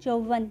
54।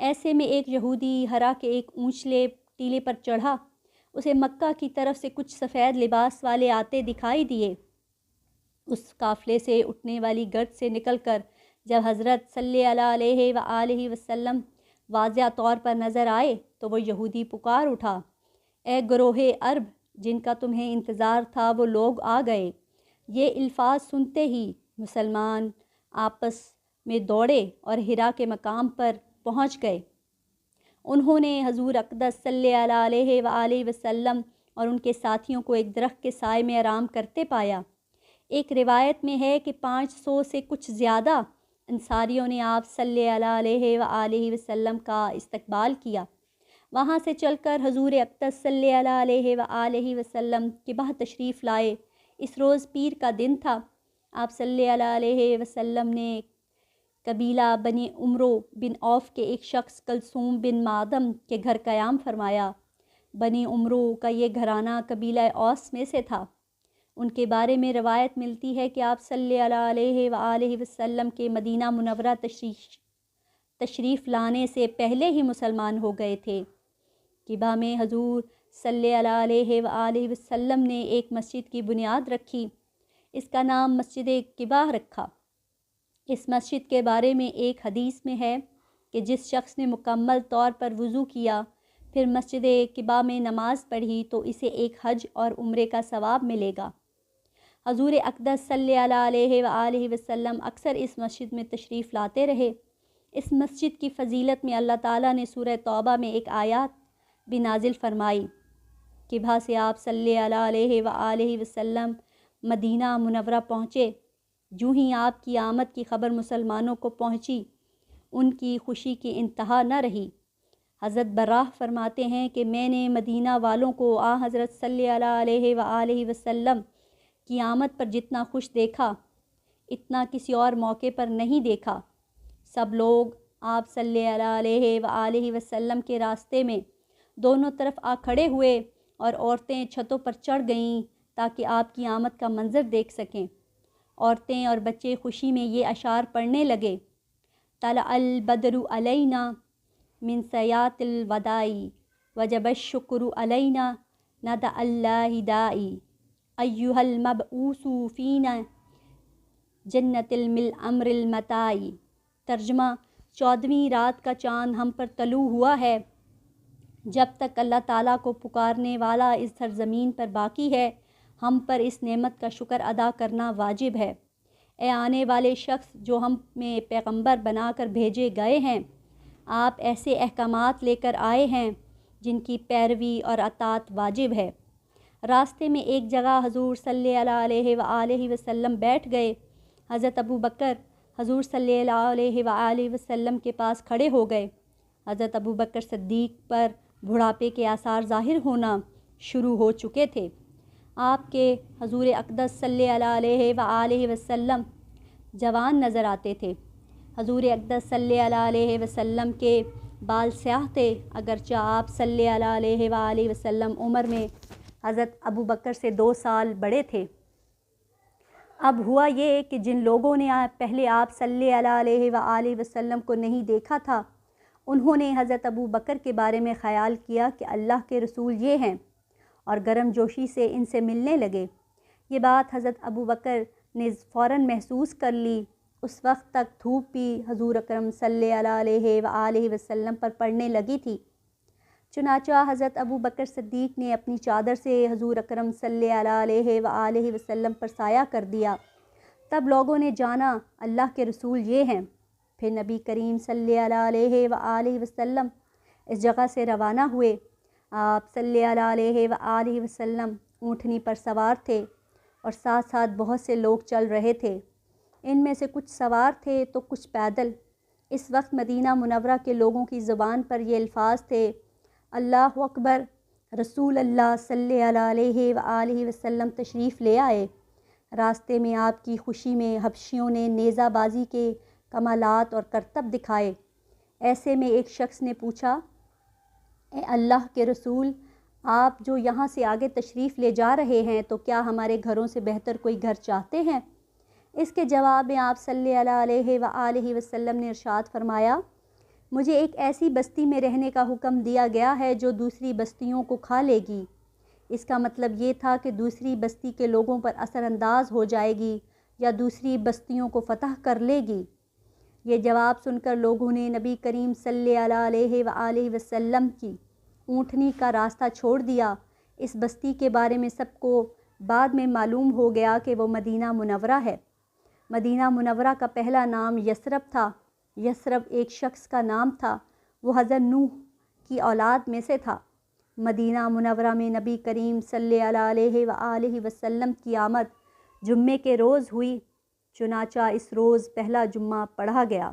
ایسے میں ایک یہودی ہرا کے ایک اونچلے ٹیلے پر چڑھا۔ اسے مکہ کی طرف سے کچھ سفید لباس والے آتے دکھائی دیے۔ اس قافلے سے اٹھنے والی گرد سے نکل کر جب حضرت صلی اللہ علیہ وآلہ وسلم واضح طور پر نظر آئے تو وہ یہودی پکار اٹھا، اے گروہ عرب، جن کا تمہیں انتظار تھا وہ لوگ آ گئے۔ یہ الفاظ سنتے ہی مسلمان آپس میں دوڑے اور ہرا کے مقام پر پہنچ گئے۔ انہوں نے حضور اقدس صلی اللہ علیہ وآلہ وسلم اور ان کے ساتھیوں کو ایک درخت کے سائے میں آرام کرتے پایا۔ ایک روایت میں ہے کہ 500 سے کچھ زیادہ انصاریوں نے آپ صلی اللہ علیہ وآلہ وسلم کا استقبال کیا۔ وہاں سے چل کر حضور اقدس صلی اللہ علیہ وآلہ وسلم قباء تشریف لائے۔ اس روز پیر کا دن تھا۔ آپ صلی اللہ علیہ وسلم نے قبیلہ بنی عمرو بن عوف کے ایک شخص کلثوم بن معدم کے گھر قیام فرمایا۔ بنی عمرو کا یہ گھرانہ قبیلہ اوس میں سے تھا۔ ان کے بارے میں روایت ملتی ہے کہ آپ صلی اللہ علیہ وآلہ وسلم کے مدینہ منورہ تشریف لانے سے پہلے ہی مسلمان ہو گئے تھے۔ قباء میں حضور صلی اللہ علیہ وآلہ وسلم نے ایک مسجد کی بنیاد رکھی۔ اس کا نام مسجد قباء رکھا۔ اس مسجد کے بارے میں ایک حدیث میں ہے کہ جس شخص نے مکمل طور پر وضو کیا پھر مسجد قباء میں نماز پڑھی تو اسے ایک حج اور عمرے کا ثواب ملے گا۔ حضور اقدس صلی اللہ علیہ وآلہ وسلم اکثر اس مسجد میں تشریف لاتے رہے۔ اس مسجد کی فضیلت میں اللہ تعالیٰ نے سورہ توبہ میں ایک آیات بھی نازل فرمائی۔ قباء سے آپ صلی اللہ علیہ وآلہ وسلم مدینہ منورہ پہنچے۔ جو ہی آپ کی آمد کی خبر مسلمانوں کو پہنچی، ان کی خوشی کی انتہا نہ رہی۔ حضرت براہ فرماتے ہیں کہ میں نے مدینہ والوں کو حضرت صلی اللہ علیہ وآلہ وسلم کی آمد پر جتنا خوش دیکھا اتنا کسی اور موقع پر نہیں دیکھا۔ سب لوگ آپ صلی اللہ علیہ وآلہ وسلم کے راستے میں دونوں طرف آ کھڑے ہوئے اور عورتیں چھتوں پر چڑھ گئیں تاکہ آپ کی آمد کا منظر دیکھ سکیں۔ عورتیں اور بچے خوشی میں یہ اشعار پڑھنے لگے، طلع البدر علینا من سیات الوداع وجب الشکر علینا ندع اللہ داعی ایہا المبعوث فینا جنت الامر المتاعی۔ ترجمہ: 14ویں رات کا چاند ہم پر طلوع ہوا ہے۔ جب تک اللہ تعالیٰ کو پکارنے والا اس سرزمین پر باقی ہے، ہم پر اس نعمت کا شکر ادا کرنا واجب ہے۔ اے آنے والے شخص جو ہم میں پیغمبر بنا کر بھیجے گئے ہیں، آپ ایسے احکامات لے کر آئے ہیں جن کی پیروی اور اطاعت واجب ہے۔ راستے میں ایک جگہ حضور صلی اللہ علیہ وآلہ وسلم بیٹھ گئے۔ حضرت ابو بکر حضور صلی اللہ علیہ وآلہ وسلم کے پاس کھڑے ہو گئے۔ حضرت ابو بکر صدیق پر بڑھاپے کے آثار ظاہر ہونا شروع ہو چکے تھے۔ آپ کے حضور اقدس صلی اللہ علیہ وآلہ وسلم جوان نظر آتے تھے۔ حضور اقدس صلی اللہ علیہ وسلم کے بال سیاہ تھے، اگرچہ آپ صلی اللہ علیہ وآلہ وسلم عمر میں حضرت ابو بکر سے 2 سال بڑے تھے۔ اب ہوا یہ کہ جن لوگوں نے پہلے آپ صلی اللہ علیہ وآلہ وسلم کو نہیں دیکھا تھا، انہوں نے حضرت ابو بکر کے بارے میں خیال کیا کہ اللہ کے رسول یہ ہیں، اور گرم جوشی سے ان سے ملنے لگے۔ یہ بات حضرت ابو بکر نے فوراً محسوس کر لی۔ اس وقت تک دھوپ بھی حضور اکرم صلی اللہ علیہ وآلہ وسلم پر پڑنے لگی تھی۔ چنانچہ حضرت ابو بکر صدیق نے اپنی چادر سے حضور اکرم صلی اللہ علیہ وآلہ وسلم پر سایہ کر دیا۔ تب لوگوں نے جانا اللہ کے رسول یہ ہیں۔ پھر نبی کریم صلی اللہ علیہ وآلہ وسلم اس جگہ سے روانہ ہوئے۔ آپ صلی اللہ علیہ وآلہ وسلم اونٹنی پر سوار تھے اور ساتھ ساتھ بہت سے لوگ چل رہے تھے۔ ان میں سے کچھ سوار تھے تو کچھ پیدل۔ اس وقت مدینہ منورہ کے لوگوں کی زبان پر یہ الفاظ تھے، اللہ اکبر، رسول اللہ صلی اللہ علیہ وآلہ وسلم تشریف لے آئے۔ راستے میں آپ کی خوشی میں حبشیوں نے نیزہ بازی کے کمالات اور کرتب دکھائے۔ ایسے میں ایک شخص نے پوچھا، اے اللہ کے رسول، آپ جو یہاں سے آگے تشریف لے جا رہے ہیں تو کیا ہمارے گھروں سے بہتر کوئی گھر چاہتے ہیں؟ اس کے جواب میں آپ صلی اللہ علیہ وآلہ وسلم نے ارشاد فرمایا، مجھے ایک ایسی بستی میں رہنے کا حکم دیا گیا ہے جو دوسری بستیوں کو کھا لے گی۔ اس کا مطلب یہ تھا کہ دوسری بستی کے لوگوں پر اثر انداز ہو جائے گی یا دوسری بستیوں کو فتح کر لے گی۔ یہ جواب سن کر لوگوں نے نبی کریم صلی اللہ علیہ وآلہ وسلم کی اونٹنی کا راستہ چھوڑ دیا۔ اس بستی کے بارے میں سب کو بعد میں معلوم ہو گیا کہ وہ مدینہ منورہ ہے۔ مدینہ منورہ کا پہلا نام یثرب تھا۔ یثرب ایک شخص کا نام تھا، وہ حضرت نوح کی اولاد میں سے تھا۔ مدینہ منورہ میں نبی کریم صلی اللہ علیہ وآلہ وسلم کی آمد جمعے کے روز ہوئی، چنانچہ اس روز پہلا جمعہ پڑھا گیا۔